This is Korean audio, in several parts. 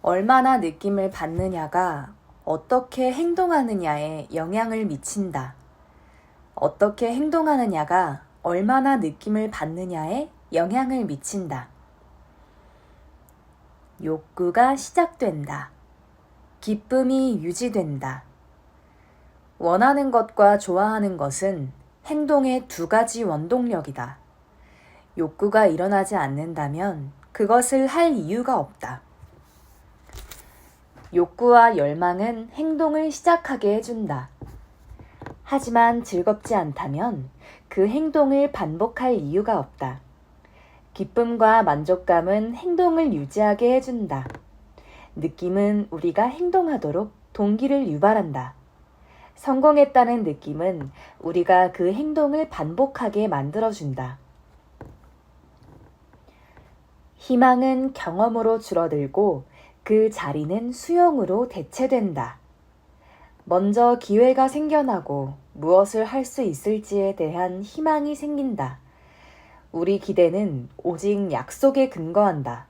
얼마나 느낌을 받느냐가 어떻게 행동하느냐에 영향을 미친다. 어떻게 행동하느냐가 얼마나 느낌을 받느냐에 영향을 미친다. 욕구가 시작된다. 기쁨이 유지된다. 원하는 것과 좋아하는 것은 행동의 두 가지 원동력이다. 욕구가 일어나지 않는다면 그것을 할 이유가 없다. 욕구와 열망은 행동을 시작하게 해준다. 하지만 즐겁지 않다면 그 행동을 반복할 이유가 없다. 기쁨과 만족감은 행동을 유지하게 해준다. 느낌은 우리가 행동하도록 동기를 유발한다. 성공했다는 느낌은 우리가 그 행동을 반복하게 만들어준다. 희망은 경험으로 줄어들고 그 자리는 수용으로 대체된다. 먼저 기회가 생겨나고 무엇을 할 수 있을지에 대한 희망이 생긴다. 우리 기대는 오직 약속에 근거한다.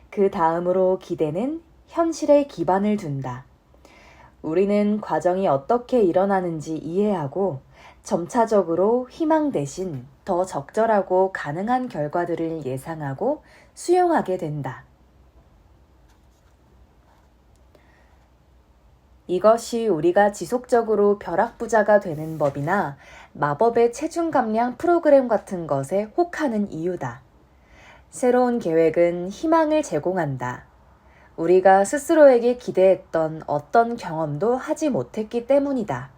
그 다음으로 기대는 현실에 기반을 둔다. 우리는 과정이 어떻게 일어나는지 이해하고 점차적으로 희망 대신 더 적절하고 가능한 결과들을 예상하고 수용하게 된다. 이것이 우리가 지속적으로 벼락부자가 되는 법이나 마법의 체중 감량 프로그램 같은 것에 혹하는 이유다. 새로운 계획은 희망을 제공한다. 우리가 스스로에게 기대했던 어떤 경험도 하지 못했기 때문이다.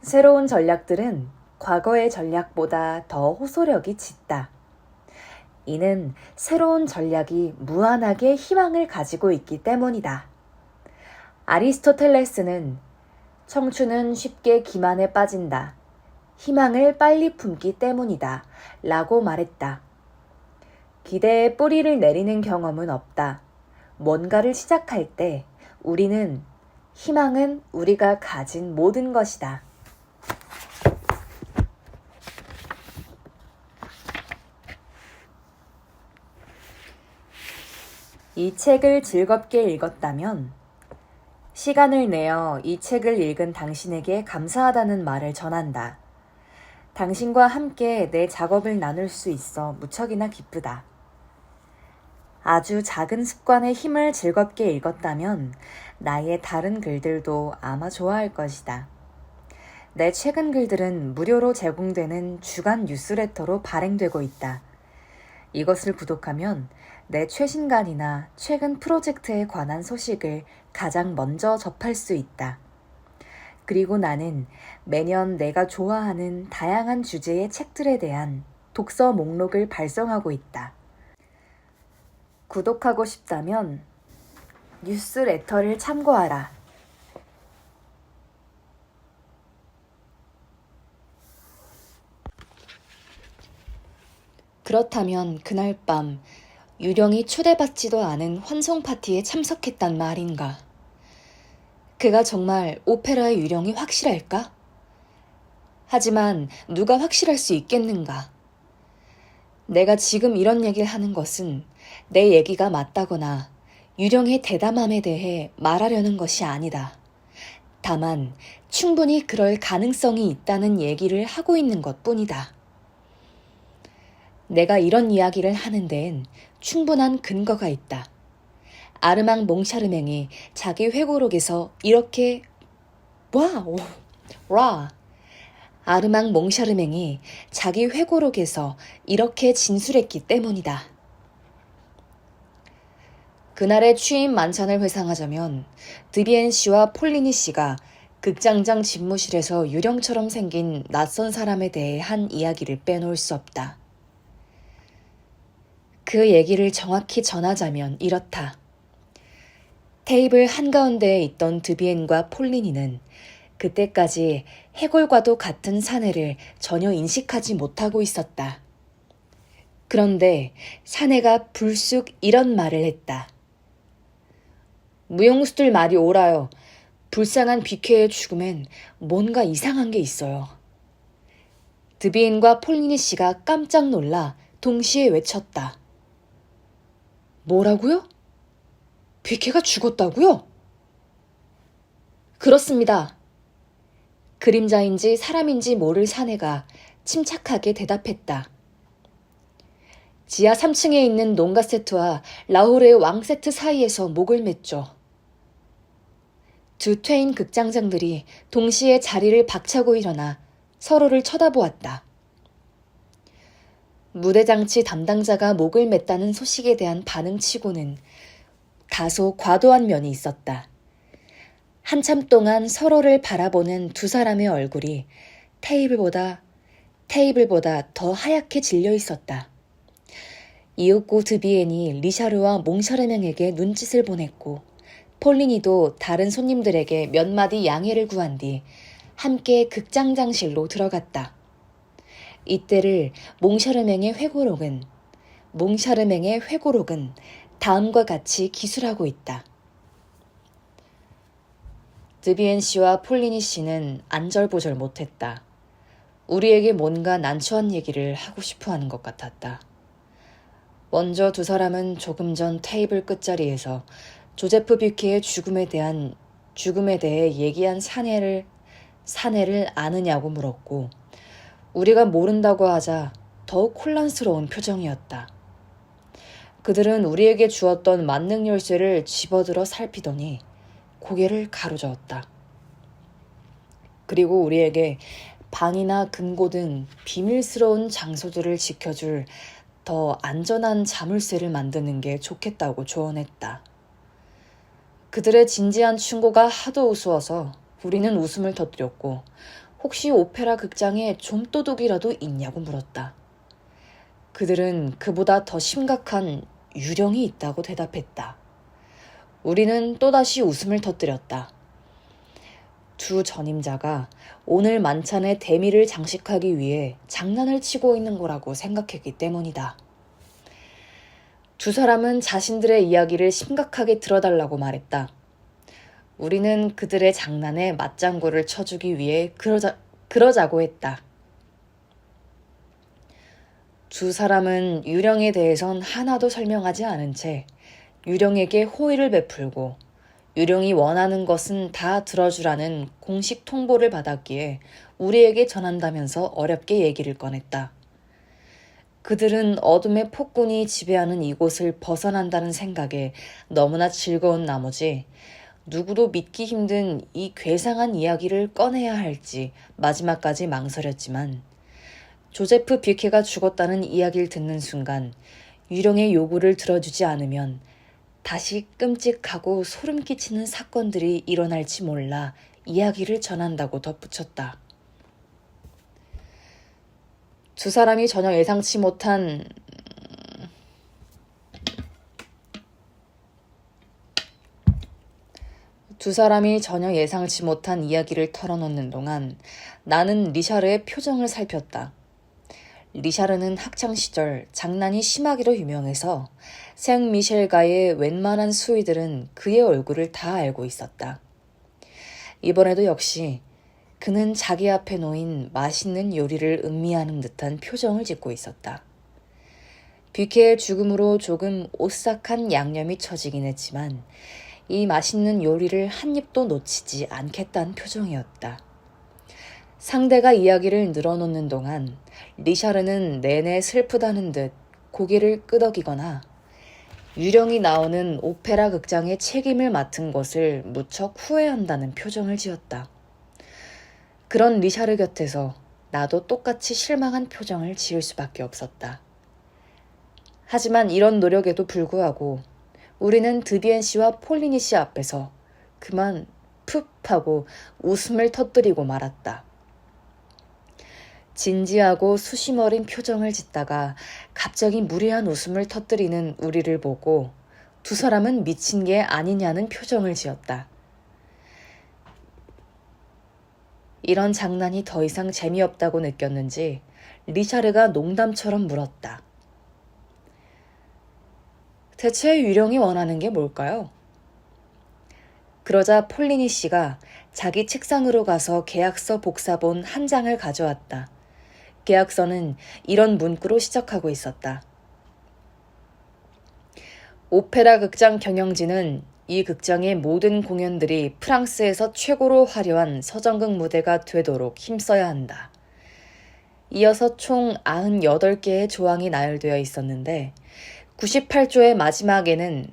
새로운 전략들은 과거의 전략보다 더 호소력이 짙다. 이는 새로운 전략이 무한하게 희망을 가지고 있기 때문이다. 아리스토텔레스는 청춘은 쉽게 기만에 빠진다. 희망을 빨리 품기 때문이다. 라고 말했다. 기대에 뿌리를 내리는 경험은 없다. 뭔가를 시작할 때 우리는 희망은 우리가 가진 모든 것이다. 이 책을 즐겁게 읽었다면 시간을 내어 이 책을 읽은 당신에게 감사하다는 말을 전한다. 당신과 함께 내 작업을 나눌 수 있어 무척이나 기쁘다. 아주 작은 습관의 힘을 즐겁게 읽었다면 나의 다른 글들도 아마 좋아할 것이다. 내 최근 글들은 무료로 제공되는 주간 뉴스레터로 발행되고 있다. 이것을 구독하면 내 최신간이나 최근 프로젝트에 관한 소식을 가장 먼저 접할 수 있다. 그리고 나는 매년 내가 좋아하는 다양한 주제의 책들에 대한 독서 목록을 발송하고 있다. 구독하고 싶다면 뉴스레터를 참고하라. 그렇다면 그날 밤 유령이 초대받지도 않은 환송 파티에 참석했단 말인가? 그가 정말 오페라의 유령이 확실할까? 하지만 누가 확실할 수 있겠는가? 내가 지금 이런 얘기를 하는 것은 내 얘기가 맞다거나 유령의 대담함에 대해 말하려는 것이 아니다. 다만 충분히 그럴 가능성이 있다는 얘기를 하고 있는 것뿐이다. 내가 이런 이야기를 하는 데엔 충분한 근거가 있다. 아르망 몽샤르맹이 자기 회고록에서 이렇게 아르망 몽샤르맹이 자기 회고록에서 이렇게 진술했기 때문이다. 그날의 취임 만찬을 회상하자면 드비엔 씨와 폴리니 씨가 극장장 집무실에서 유령처럼 생긴 낯선 사람에 대해 한 이야기를 빼놓을 수 없다. 그 얘기를 정확히 전하자면 이렇다. 테이블 한가운데에 있던 드비엔과 폴리니는 그때까지 해골과도 같은 사내를 전혀 인식하지 못하고 있었다. 그런데 사내가 불쑥 이런 말을 했다. 무용수들 말이 옳아요. 불쌍한 비케의 죽음엔 뭔가 이상한 게 있어요. 드비엔과 폴리니 씨가 깜짝 놀라 동시에 외쳤다. 뭐라고요? 뷔케가 죽었다고요? 그렇습니다. 그림자인지 사람인지 모를 사내가 침착하게 대답했다. 지하 3층에 있는 농가 세트와 라호르의 왕 세트 사이에서 목을 맸죠. 두 퇴인 극장장들이 동시에 자리를 박차고 일어나 서로를 쳐다보았다. 무대장치 담당자가 목을 맸다는 소식에 대한 반응치고는 다소 과도한 면이 있었다. 한참 동안 서로를 바라보는 두 사람의 얼굴이 테이블보다 더 하얗게 질려 있었다. 이윽고 드비엔이 리샤르와 몽샤르맹에게 눈짓을 보냈고 폴리니도 다른 손님들에게 몇 마디 양해를 구한 뒤 함께 극장장실로 들어갔다. 이때를 몽샤르맹의 회고록은 다음과 같이 기술하고 있다. 드비엔 씨와 폴리니 씨는 안절보절 못했다. 우리에게 뭔가 난처한 얘기를 하고 싶어 하는 것 같았다. 먼저 두 사람은 조금 전 테이블 끝자리에서 조제프 뷔케의 죽음에 대해 얘기한 사내를 아느냐고 물었고 우리가 모른다고 하자 더욱 혼란스러운 표정이었다. 그들은 우리에게 주었던 만능 열쇠를 집어들어 살피더니 고개를 가로저었다. 그리고 우리에게 방이나 금고 등 비밀스러운 장소들을 지켜줄 더 안전한 자물쇠를 만드는 게 좋겠다고 조언했다. 그들의 진지한 충고가 하도 우스워서 우리는 웃음을 터뜨렸고 혹시 오페라 극장에 좀도둑이라도 있냐고 물었다. 그들은 그보다 더 심각한 유령이 있다고 대답했다. 우리는 또다시 웃음을 터뜨렸다. 두 전임자가 오늘 만찬에 대미를 장식하기 위해 장난을 치고 있는 거라고 생각했기 때문이다. 두 사람은 자신들의 이야기를 심각하게 들어달라고 말했다. 우리는 그들의 장난에 맞장구를 쳐주기 위해 그러자고 했다. 두 사람은 유령에 대해선 하나도 설명하지 않은 채 유령에게 호의를 베풀고 유령이 원하는 것은 다 들어주라는 공식 통보를 받았기에 우리에게 전한다면서 어렵게 얘기를 꺼냈다. 그들은 어둠의 폭군이 지배하는 이곳을 벗어난다는 생각에 너무나 즐거운 나머지 누구도 믿기 힘든 이 괴상한 이야기를 꺼내야 할지 마지막까지 망설였지만 조제프 뷔케가 죽었다는 이야기를 듣는 순간 유령의 요구를 들어주지 않으면 다시 끔찍하고 소름 끼치는 사건들이 일어날지 몰라 이야기를 전한다고 덧붙였다. 두 사람이 전혀 예상치 못한 이야기를 털어놓는 동안 나는 리샤르의 표정을 살폈다. 리샤르는 학창시절 장난이 심하기로 유명해서 생미셸가의 웬만한 수위들은 그의 얼굴을 다 알고 있었다. 이번에도 역시 그는 자기 앞에 놓인 맛있는 요리를 음미하는 듯한 표정을 짓고 있었다. 뷔케의 죽음으로 조금 오싹한 양념이 쳐지긴 했지만 이 맛있는 요리를 한 입도 놓치지 않겠다는 표정이었다. 상대가 이야기를 늘어놓는 동안 리샤르는 내내 슬프다는 듯 고개를 끄덕이거나 유령이 나오는 오페라 극장의 책임을 맡은 것을 무척 후회한다는 표정을 지었다. 그런 리샤르 곁에서 나도 똑같이 실망한 표정을 지을 수밖에 없었다. 하지만 이런 노력에도 불구하고 우리는 드비엔 씨와 폴리니 씨 앞에서 그만 푹 하고 웃음을 터뜨리고 말았다. 진지하고 수심 어린 표정을 짓다가 갑자기 무례한 웃음을 터뜨리는 우리를 보고 두 사람은 미친 게 아니냐는 표정을 지었다. 이런 장난이 더 이상 재미없다고 느꼈는지 리샤르가 농담처럼 물었다. 대체 유령이 원하는 게 뭘까요? 그러자 폴리니 씨가 자기 책상으로 가서 계약서 복사본 한 장을 가져왔다. 계약서는 이런 문구로 시작하고 있었다. 오페라 극장 경영진은 이 극장의 모든 공연들이 프랑스에서 최고로 화려한 서정극 무대가 되도록 힘써야 한다. 이어서 총 98개의 조항이 나열되어 있었는데 98조의 마지막에는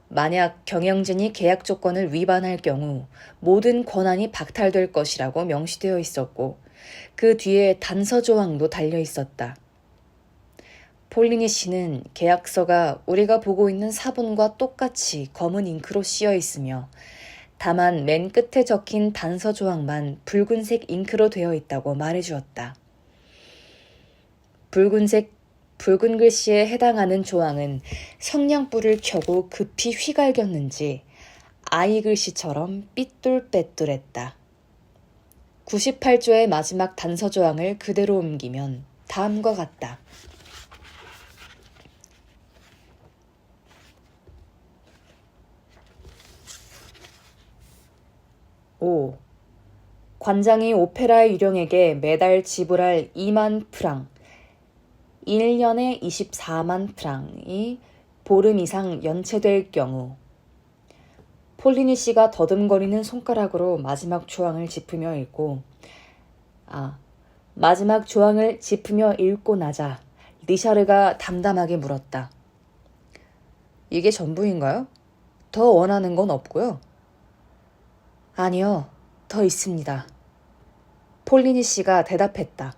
만약 경영진이 계약 조건을 위반할 경우 모든 권한이 박탈될 것이라고 명시되어 있었고 그 뒤에 단서 조항도 달려 있었다. 폴리니 씨는 계약서가 우리가 보고 있는 사본과 똑같이 검은 잉크로 씌어 있으며 다만 맨 끝에 적힌 단서 조항만 붉은색 잉크로 되어 있다고 말해주었다. 붉은 글씨에 해당하는 조항은 성냥불을 켜고 급히 휘갈겼는지 아이 글씨처럼 삐뚤빼뚤했다. 98조의 마지막 단서 조항을 그대로 옮기면 다음과 같다. 5. 관장이 오페라 유령에게 매달 지불할 2만 프랑, 1년에 24만 프랑이 보름 이상 연체될 경우 폴리니 씨가 더듬거리는 손가락으로 마지막 조항을 짚으며 읽고 마지막 조항을 짚으며 읽고 나자 리샤르가 담담하게 물었다. 이게 전부인가요? 더 원하는 건 없고요. 아니요, 더 있습니다. 폴리니 씨가 대답했다.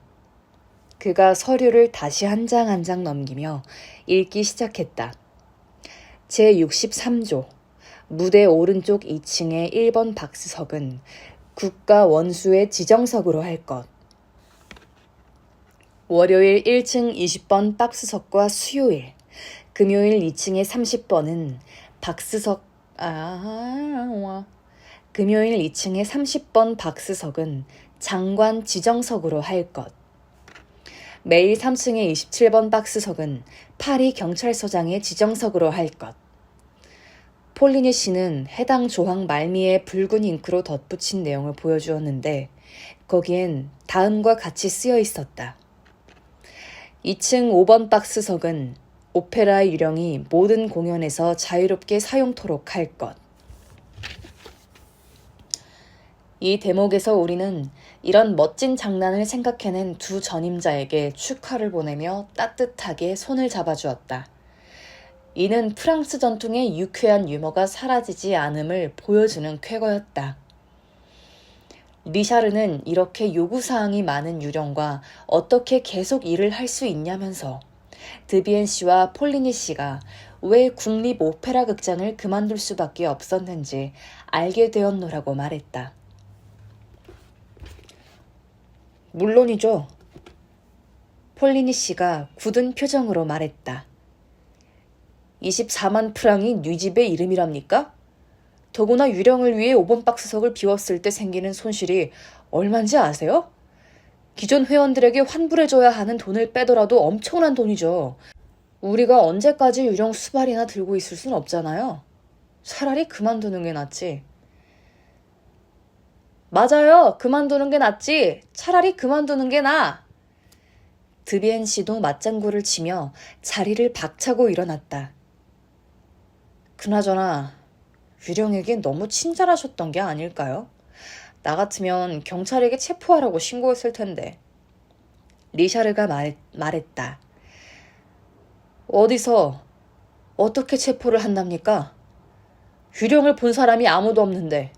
그가 서류를 다시 한 장 한 장 넘기며 읽기 시작했다. 제63조 무대 오른쪽 2층의 1번 박스석은 국가 원수의 지정석으로 할 것. 월요일 1층 20번 박스석과 수요일, 금요일 2층의 30번은 금요일 2층의 30번 박스석은 장관 지정석으로 할 것. 매일 3층의 27번 박스석은 파리 경찰서장의 지정석으로 할 것. 폴리니 씨는 해당 조항 말미에 붉은 잉크로 덧붙인 내용을 보여주었는데 거기엔 다음과 같이 쓰여 있었다. 2층 5번 박스석은 오페라 유령이 모든 공연에서 자유롭게 사용토록 할 것. 이 대목에서 우리는 이런 멋진 장난을 생각해낸 두 전임자에게 축하를 보내며 따뜻하게 손을 잡아주었다. 이는 프랑스 전통의 유쾌한 유머가 사라지지 않음을 보여주는 쾌거였다. 리샤르는 이렇게 요구사항이 많은 유령과 어떻게 계속 일을 할 수 있냐면서 드비엔 씨와 폴리니 씨가 왜 국립 오페라 극장을 그만둘 수밖에 없었는지 알게 되었노라고 말했다. 물론이죠. 폴리니 씨가 굳은 표정으로 말했다. 24만 프랑이 뉘집의 이름이랍니까? 더구나 유령을 위해 5번 박스석을 비웠을 때 생기는 손실이 얼만지 아세요? 기존 회원들에게 환불해줘야 하는 돈을 빼더라도 엄청난 돈이죠. 우리가 언제까지 유령 수발이나 들고 있을 순 없잖아요. 차라리 그만두는 게 낫지. 맞아요. 그만두는 게 낫지. 차라리 그만두는 게 나아. 드비엔 씨도 맞장구를 치며 자리를 박차고 일어났다. 그나저나 유령에게 너무 친절하셨던 게 아닐까요? 나 같으면 경찰에게 체포하라고 신고했을 텐데. 리샤르가 말했다. 어디서 어떻게 체포를 한답니까? 유령을 본 사람이 아무도 없는데.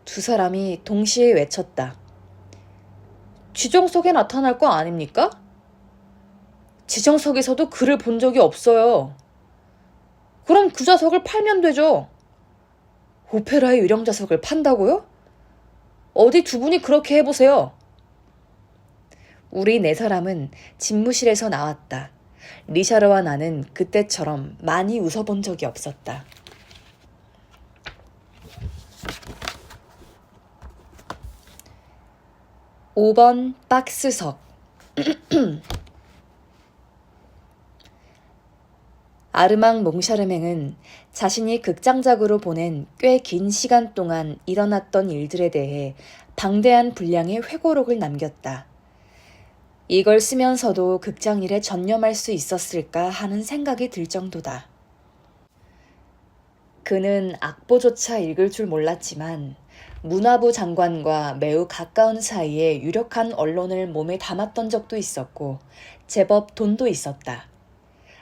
두 사람이 동시에 외쳤다. 지정석에 나타날 거 아닙니까? 지정석에서도 글을 본 적이 없어요. 그럼 그 좌석을 팔면 되죠. 오페라의 유령 좌석을 판다고요? 어디 두 분이 그렇게 해보세요. 우리 네 사람은 집무실에서 나왔다. 리샤르와 나는 그때처럼 많이 웃어본 적이 없었다. 5번 박스석. 아르망 몽샤르맹은 자신이 극장작으로 보낸 꽤 긴 시간 동안 일어났던 일들에 대해 방대한 분량의 회고록을 남겼다. 이걸 쓰면서도 극장일에 전념할 수 있었을까 하는 생각이 들 정도다. 그는 악보조차 읽을 줄 몰랐지만 문화부 장관과 매우 가까운 사이에 유력한 언론을 몸에 담았던 적도 있었고 제법 돈도 있었다.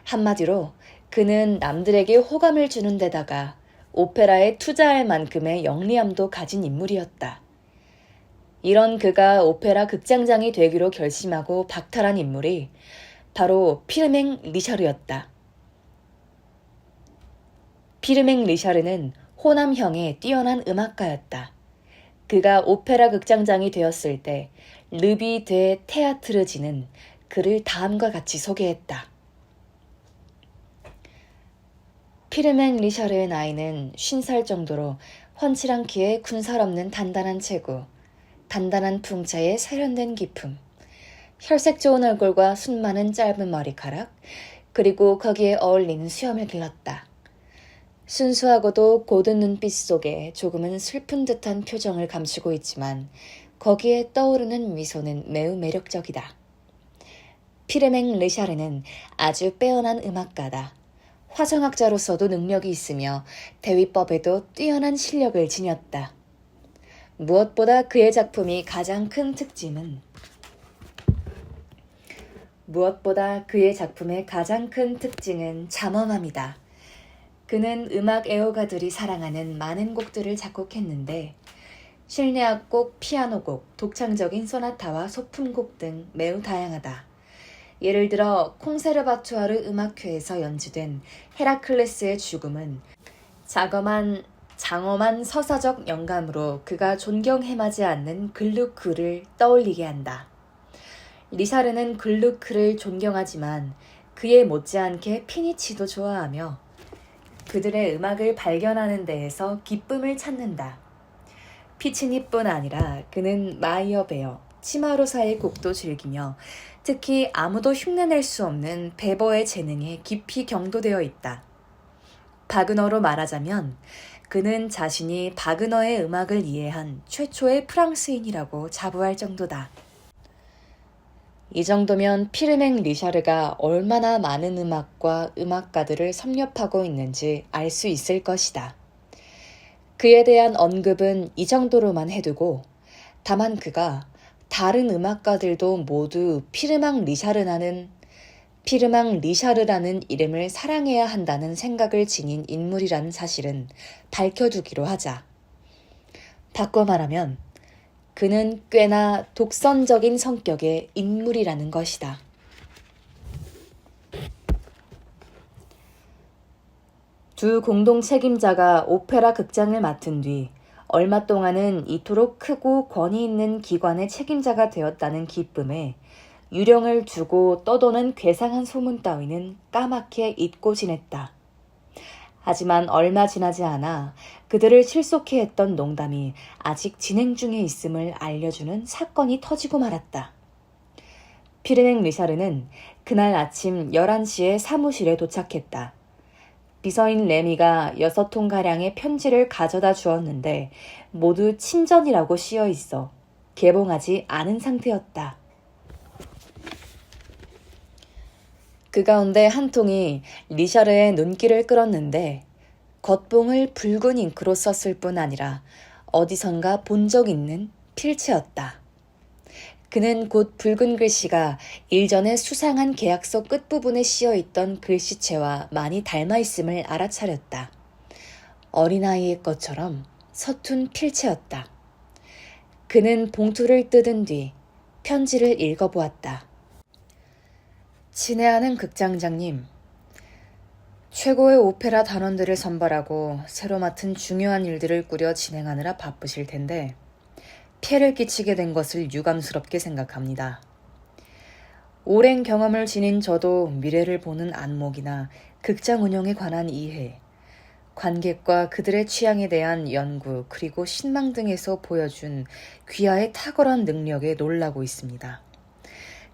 한마디로 그는 남들에게 호감을 주는 데다가 오페라에 투자할 만큼의 영리함도 가진 인물이었다. 이런 그가 오페라 극장장이 되기로 결심하고 박탈한 인물이 바로 피르맹 리샤르였다. 피르맹 리샤르는 호남형의 뛰어난 음악가였다. 그가 오페라 극장장이 되었을 때 르비 데 테아트르지는 그를 다음과 같이 소개했다. 피르맹 리샤르의 나이는 50살 정도로 훤칠한 키에 군살 없는 단단한 체구, 단단한 풍차에 세련된 기품, 혈색 좋은 얼굴과 숱 많은 짧은 머리카락, 그리고 거기에 어울리는 수염을 길렀다. 순수하고도 고든 눈빛 속에 조금은 슬픈 듯한 표정을 감추고 있지만 거기에 떠오르는 미소는 매우 매력적이다. 피르맹 르샤르는 아주 빼어난 음악가다. 화성학자로서도 능력이 있으며 대위법에도 뛰어난 실력을 지녔다. 무엇보다 그의 작품의 가장 큰 특징은 잠엄함이다. 그는 음악 애호가들이 사랑하는 많은 곡들을 작곡했는데 실내악곡, 피아노곡, 독창적인 소나타와 소품곡 등 매우 다양하다. 예를 들어 콩세르바투아르 음악회에서 연주된 헤라클레스의 죽음은 장엄한 서사적 영감으로 그가 존경해마지 않는 글루크를 떠올리게 한다. 리샤르는 글루크를 존경하지만 그에 못지않게 피니치도 좋아하며 그들의 음악을 발견하는 데에서 기쁨을 찾는다. 피치니뿐 아니라 그는 마이어베어, 치마로사의 곡도 즐기며 특히 아무도 흉내낼 수 없는 베버의 재능에 깊이 경도되어 있다. 바그너로 말하자면 그는 자신이 바그너의 음악을 이해한 최초의 프랑스인이라고 자부할 정도다. 이 정도면 피르맹 리샤르가 얼마나 많은 음악과 음악가들을 섭렵하고 있는지 알 수 있을 것이다. 그에 대한 언급은 이 정도로만 해두고 다만 그가 다른 음악가들도 모두 피르망 리샤르라는 이름을 사랑해야 한다는 생각을 지닌 인물이라는 사실은 밝혀두기로 하자. 바꿔 말하면 그는 꽤나 독선적인 성격의 인물이라는 것이다. 두 공동 책임자가 오페라 극장을 맡은 뒤 얼마 동안은 이토록 크고 권위 있는 기관의 책임자가 되었다는 기쁨에 유령을 두고 떠도는 괴상한 소문 따위는 까맣게 잊고 지냈다. 하지만 얼마 지나지 않아 그들을 실속해 했던 농담이 아직 진행 중에 있음을 알려주는 사건이 터지고 말았다. 피르맹 리샤르는 그날 아침 11시에 사무실에 도착했다. 비서인 레미가 6통가량의 편지를 가져다 주었는데 모두 친전이라고 씌어 있어 개봉하지 않은 상태였다. 그 가운데 한 통이 리샤르의 눈길을 끌었는데 겉봉을 붉은 잉크로 썼을 뿐 아니라 어디선가 본 적 있는 필체였다. 그는 곧 붉은 글씨가 일전에 수상한 계약서 끝부분에 씌어있던 글씨체와 많이 닮아있음을 알아차렸다. 어린아이의 것처럼 서툰 필체였다. 그는 봉투를 뜯은 뒤 편지를 읽어보았다. 친애하는 극장장님, 최고의 오페라 단원들을 선발하고 새로 맡은 중요한 일들을 꾸려 진행하느라 바쁘실 텐데 피해를 끼치게 된 것을 유감스럽게 생각합니다. 오랜 경험을 지닌 저도 미래를 보는 안목이나 극장 운영에 관한 이해, 관객과 그들의 취향에 대한 연구 그리고 신망 등에서 보여준 귀하의 탁월한 능력에 놀라고 있습니다.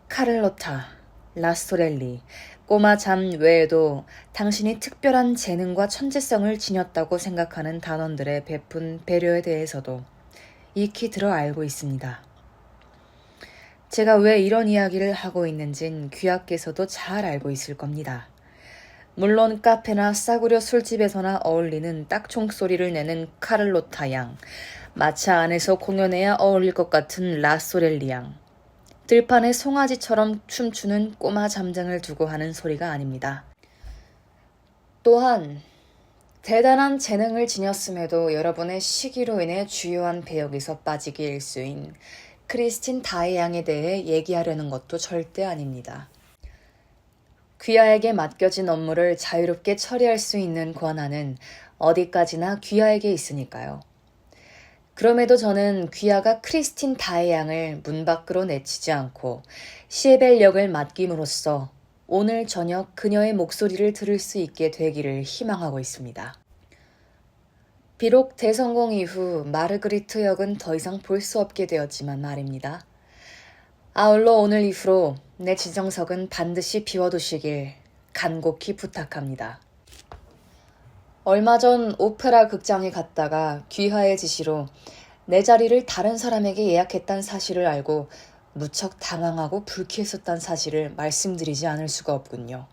카를로타, 라스토렐리, 꼬마 잠 외에도 당신이 특별한 재능과 천재성을 지녔다고 생각하는 단원들의 베푼 배려에 대해서도 익히 들어 알고 있습니다. 제가 왜 이런 이야기를 하고 있는진 귀하께서도 잘 알고 있을 겁니다. 물론 카페나 싸구려 술집에서나 어울리는 딱총 소리를 내는 카를로타 양, 마차 안에서 공연해야 어울릴 것 같은 라소렐리 양, 들판에 송아지처럼 춤추는 꼬마 잠장을 두고 하는 소리가 아닙니다. 또한 대단한 재능을 지녔음에도 여러분의 시기로 인해 주요한 배역에서 빠지기 일수인 크리스틴 다혜 양에 대해 얘기하려는 것도 절대 아닙니다. 귀하에게 맡겨진 업무를 자유롭게 처리할 수 있는 권한은 어디까지나 귀하에게 있으니까요. 그럼에도 저는 귀하가 크리스틴 다혜 양을 문 밖으로 내치지 않고 시에벨 역을 맡김으로써 오늘 저녁 그녀의 목소리를 들을 수 있게 되기를 희망하고 있습니다. 비록 대성공 이후 마르그리트 역은 더 이상 볼 수 없게 되었지만 말입니다. 아울러 오늘 이후로 내 지정석은 반드시 비워두시길 간곡히 부탁합니다. 얼마 전 오페라 극장에 갔다가 귀하의 지시로 내 자리를 다른 사람에게 예약했다는 사실을 알고 무척 당황하고 불쾌했었다는 사실을 말씀드리지 않을 수가 없군요.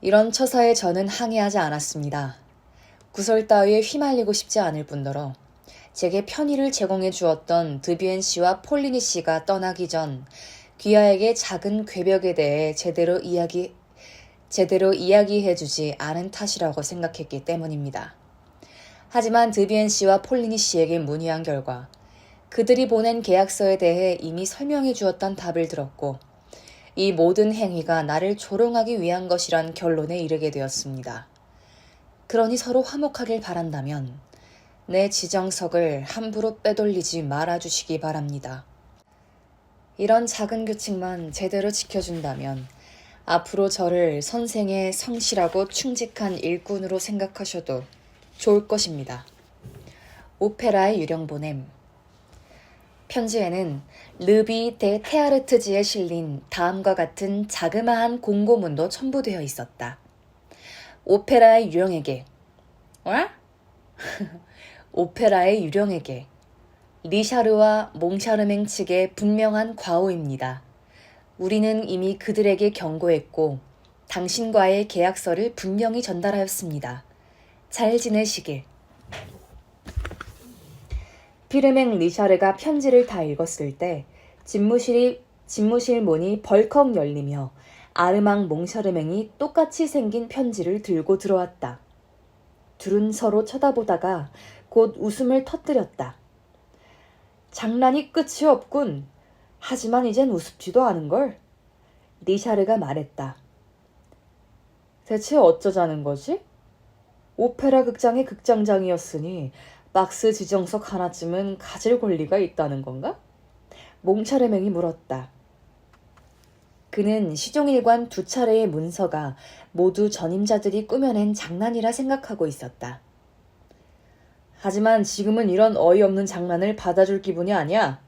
이런 처사에 저는 항의하지 않았습니다. 구설 따위에 휘말리고 싶지 않을 뿐더러 제게 편의를 제공해 주었던 드비엔 씨와 폴리니 씨가 떠나기 전 귀하에게 작은 궤벽에 대해 제대로 이야기해 주지 않은 탓이라고 생각했기 때문입니다. 하지만 드비엔 씨와 폴리니 씨에게 문의한 결과 그들이 보낸 계약서에 대해 이미 설명해 주었던 답을 들었고 이 모든 행위가 나를 조롱하기 위한 것이란 결론에 이르게 되었습니다. 그러니 서로 화목하길 바란다면 내 지정석을 함부로 빼돌리지 말아주시기 바랍니다. 이런 작은 규칙만 제대로 지켜준다면 앞으로 저를 선생의 성실하고 충직한 일꾼으로 생각하셔도 좋을 것입니다. 오페라의 유령 보냄. 편지에는 르비 데 테아르트지에 실린 다음과 같은 자그마한 공고문도 첨부되어 있었다. 오페라의 유령에게 오페라의 유령에게 리샤르와 몽샤르맹 측의 분명한 과오입니다. 우리는 이미 그들에게 경고했고 당신과의 계약서를 분명히 전달하였습니다. 잘 지내시길. 피르맹 리샤르가 편지를 다 읽었을 때 집무실 문이 벌컥 열리며 아르망 몽샤르맹이 똑같이 생긴 편지를 들고 들어왔다. 둘은 서로 쳐다보다가 곧 웃음을 터뜨렸다. 장난이 끝이 없군. 하지만 이젠 우습지도 않은걸. 리샤르가 말했다. 대체 어쩌자는 거지? 오페라 극장의 극장장이었으니 박스 지정석 하나쯤은 가질 권리가 있다는 건가? 몽차르맹이 물었다. 그는 시종일관 2차례의 문서가 모두 전임자들이 꾸며낸 장난이라 생각하고 있었다. 하지만 지금은 이런 어이없는 장난을 받아줄 기분이 아니야.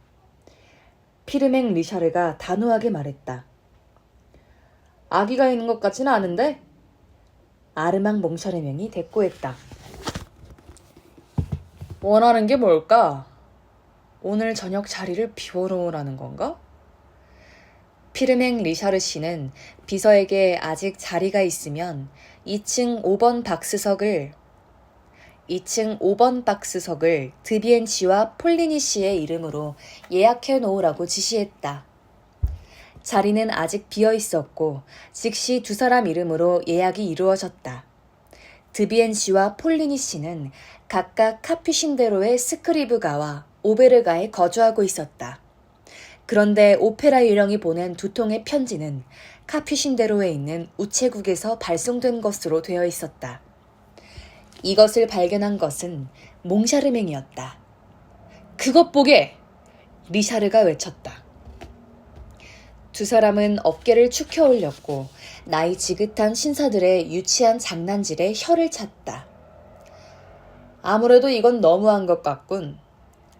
피르맹 리샤르가 단호하게 말했다. 아기가 있는 것 같지는 않은데? 아르망 몽샤르맹이 대꾸했다. 원하는 게 뭘까? 오늘 저녁 자리를 비워놓으라는 건가? 피르맹 리샤르 씨는 비서에게 아직 자리가 있으면 2층 5번 박스석을 드비엔 씨와 폴리니 씨의 이름으로 예약해 놓으라고 지시했다. 자리는 아직 비어 있었고 즉시 2사람 이름으로 예약이 이루어졌다. 드비엔 씨와 폴리니 씨는 각각 카퓨신대로의 스크리브가와 오베르가에 거주하고 있었다. 그런데 오페라 유령이 보낸 2통의 편지는 카퓨신대로에 있는 우체국에서 발송된 것으로 되어 있었다. 이것을 발견한 것은 몽샤르맹이었다. 그것 보게! 리샤르가 외쳤다. 2사람은 어깨를 축혀 올렸고 나이 지긋한 신사들의 유치한 장난질에 혀를 찼다. 아무래도 이건 너무한 것 같군.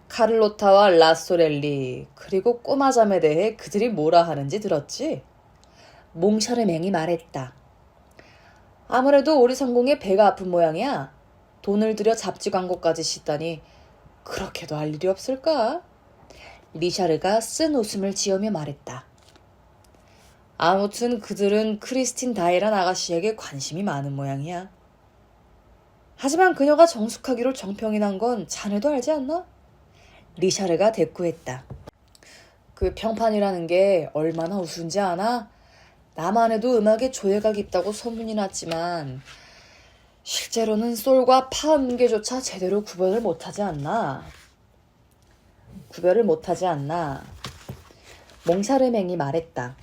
카를로타와 라소렐리 그리고 꼬마잠에 대해 그들이 뭐라 하는지 들었지? 몽샤르맹이 말했다. 아무래도 우리 성공에 배가 아픈 모양이야. 돈을 들여 잡지 광고까지 싣다니 그렇게도 할 일이 없을까? 리샤르가 쓴 웃음을 지으며 말했다. 아무튼 그들은 크리스틴 다이란 아가씨에게 관심이 많은 모양이야. 하지만 그녀가 정숙하기로 정평이 난 건 자네도 알지 않나? 리샤르가 대꾸했다. 그 평판이라는 게 얼마나 우스운지 아나? 나만 해도 음악에 조예가 깊다고 소문이 났지만 실제로는 솔과 파 음계조차 제대로 구별을 못하지 않나? 몽샤르맹이 말했다.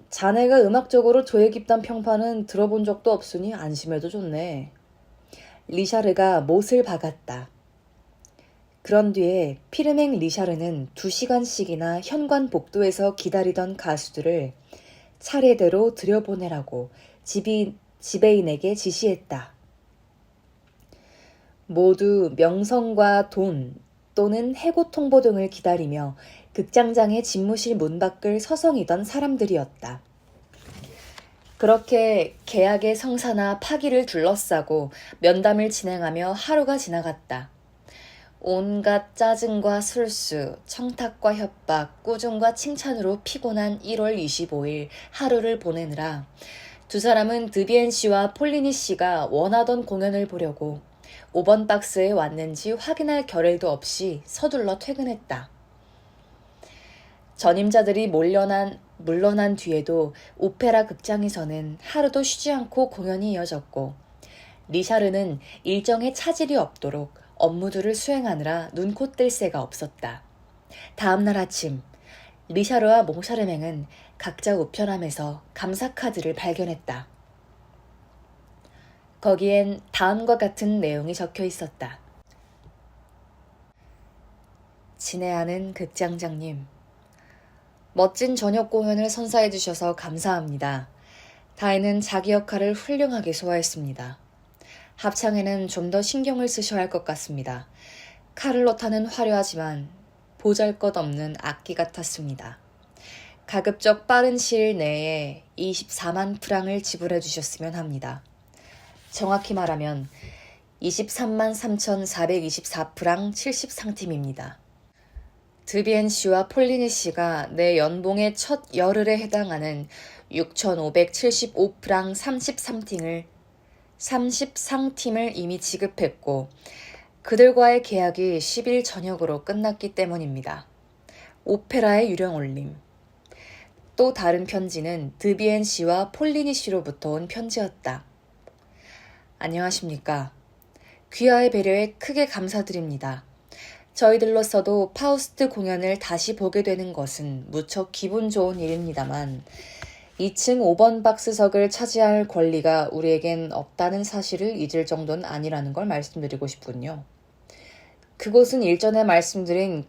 자네가 음악적으로 조예 깊단 평판은 들어본 적도 없으니 안심해도 좋네. 리샤르가 못을 박았다. 그런 뒤에 피르맹 리샤르는 2시간씩이나 현관 복도에서 기다리던 가수들을 차례대로 들여보내라고 지배인에게 지시했다. 모두 명성과 돈 또는 해고 통보 등을 기다리며 극장장의 집무실 문 밖을 서성이던 사람들이었다. 그렇게 계약의 성사나 파기를 둘러싸고 면담을 진행하며 하루가 지나갔다. 온갖 짜증과 술수, 청탁과 협박, 꾸중과 칭찬으로 피곤한 1월 25일 하루를 보내느라 두 사람은 드비엔 씨와 폴리니 씨가 원하던 공연을 보려고 5번 박스에 왔는지 확인할 겨를도 없이 서둘러 퇴근했다. 전임자들이 물러난 뒤에도 오페라 극장에서는 하루도 쉬지 않고 공연이 이어졌고 리샤르는 일정에 차질이 없도록 업무들을 수행하느라 눈코 뜰 새가 없었다. 다음날 아침 리샤르와 몽샤르맹은 각자 우편함에서 감사 카드를 발견했다. 거기엔 다음과 같은 내용이 적혀 있었다. 친애하는 극장장님, 멋진 저녁 공연을 선사해 주셔서 감사합니다. 다혜는 자기 역할을 훌륭하게 소화했습니다. 합창에는 좀 더 신경을 쓰셔야 할 것 같습니다. 카를로타는 화려하지만 보잘것없는 악기 같았습니다. 가급적 빠른 시일 내에 24만 프랑을 지불해 주셨으면 합니다. 정확히 말하면 23만 3,424프랑 70상팀입니다. 드비엔 씨와 폴리니 씨가 내 연봉의 첫 열흘에 해당하는 6,575프랑 30상팀을 이미 지급했고 그들과의 계약이 10일 저녁으로 끝났기 때문입니다. 오페라의 유령 올림. 또 다른 편지는 드비엔 씨와 폴리니 씨로부터 온 편지였다. 안녕하십니까. 귀하의 배려에 크게 감사드립니다. 저희들로서도 파우스트 공연을 다시 보게 되는 것은 무척 기분 좋은 일입니다만 2층 5번 박스석을 차지할 권리가 우리에겐 없다는 사실을 잊을 정도는 아니라는 걸 말씀드리고 싶군요. 그곳은 일전에 말씀드린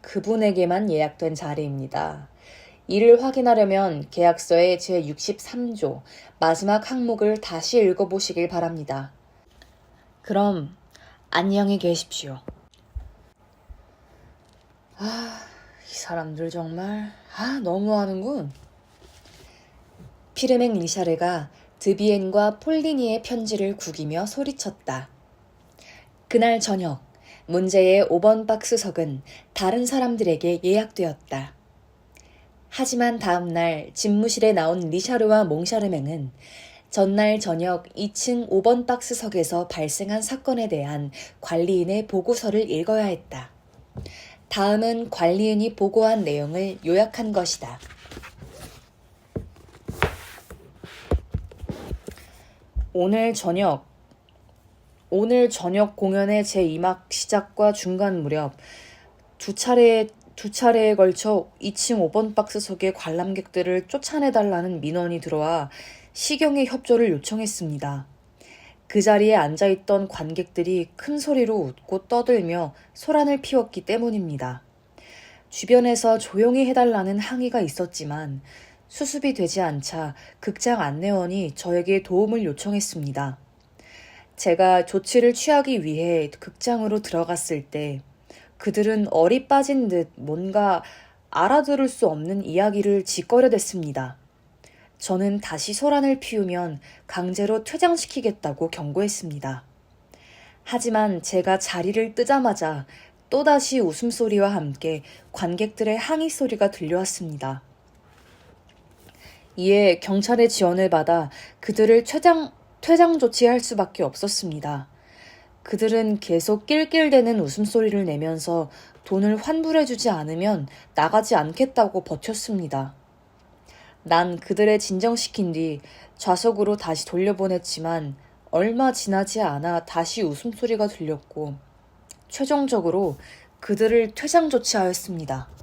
그분에게만 예약된 자리입니다. 이를 확인하려면 계약서의 제63조 마지막 항목을 다시 읽어보시길 바랍니다. 그럼 안녕히 계십시오. 이 사람들 정말 너무하는군. 피르맹 리샤르가 드비엔과 폴리니의 편지를 구기며 소리쳤다. 그날 저녁 문제의 5번 박스석은 다른 사람들에게 예약되었다. 하지만 다음날 집무실에 나온 리샤르와 몽샤르맹은 전날 저녁 2층 5번 박스석에서 발생한 사건에 대한 관리인의 보고서를 읽어야 했다. 다음은 관리인이 보고한 내용을 요약한 것이다. 오늘 저녁 공연의 제2막 시작과 중간 무렵 두 차례에 걸쳐 2층 5번 박스석의 관람객들을 쫓아내달라는 민원이 들어와 시경의 협조를 요청했습니다. 그 자리에 앉아있던 관객들이 큰 소리로 웃고 떠들며 소란을 피웠기 때문입니다. 주변에서 조용히 해달라는 항의가 있었지만 수습이 되지 않자 극장 안내원이 저에게 도움을 요청했습니다. 제가 조치를 취하기 위해 극장으로 들어갔을 때 그들은 얼이 빠진 듯 뭔가 알아들을 수 없는 이야기를 짓거려댔습니다. 저는 다시 소란을 피우면 강제로 퇴장시키겠다고 경고했습니다. 하지만 제가 자리를 뜨자마자 또다시 웃음소리와 함께 관객들의 항의 소리가 들려왔습니다. 이에 경찰의 지원을 받아 그들을 퇴장 조치할 수밖에 없었습니다. 그들은 계속 낄낄대는 웃음소리를 내면서 돈을 환불해주지 않으면 나가지 않겠다고 버텼습니다. 난 그들을 진정시킨 뒤 좌석으로 다시 돌려보냈지만 얼마 지나지 않아 다시 웃음소리가 들렸고 최종적으로 그들을 퇴장 조치하였습니다.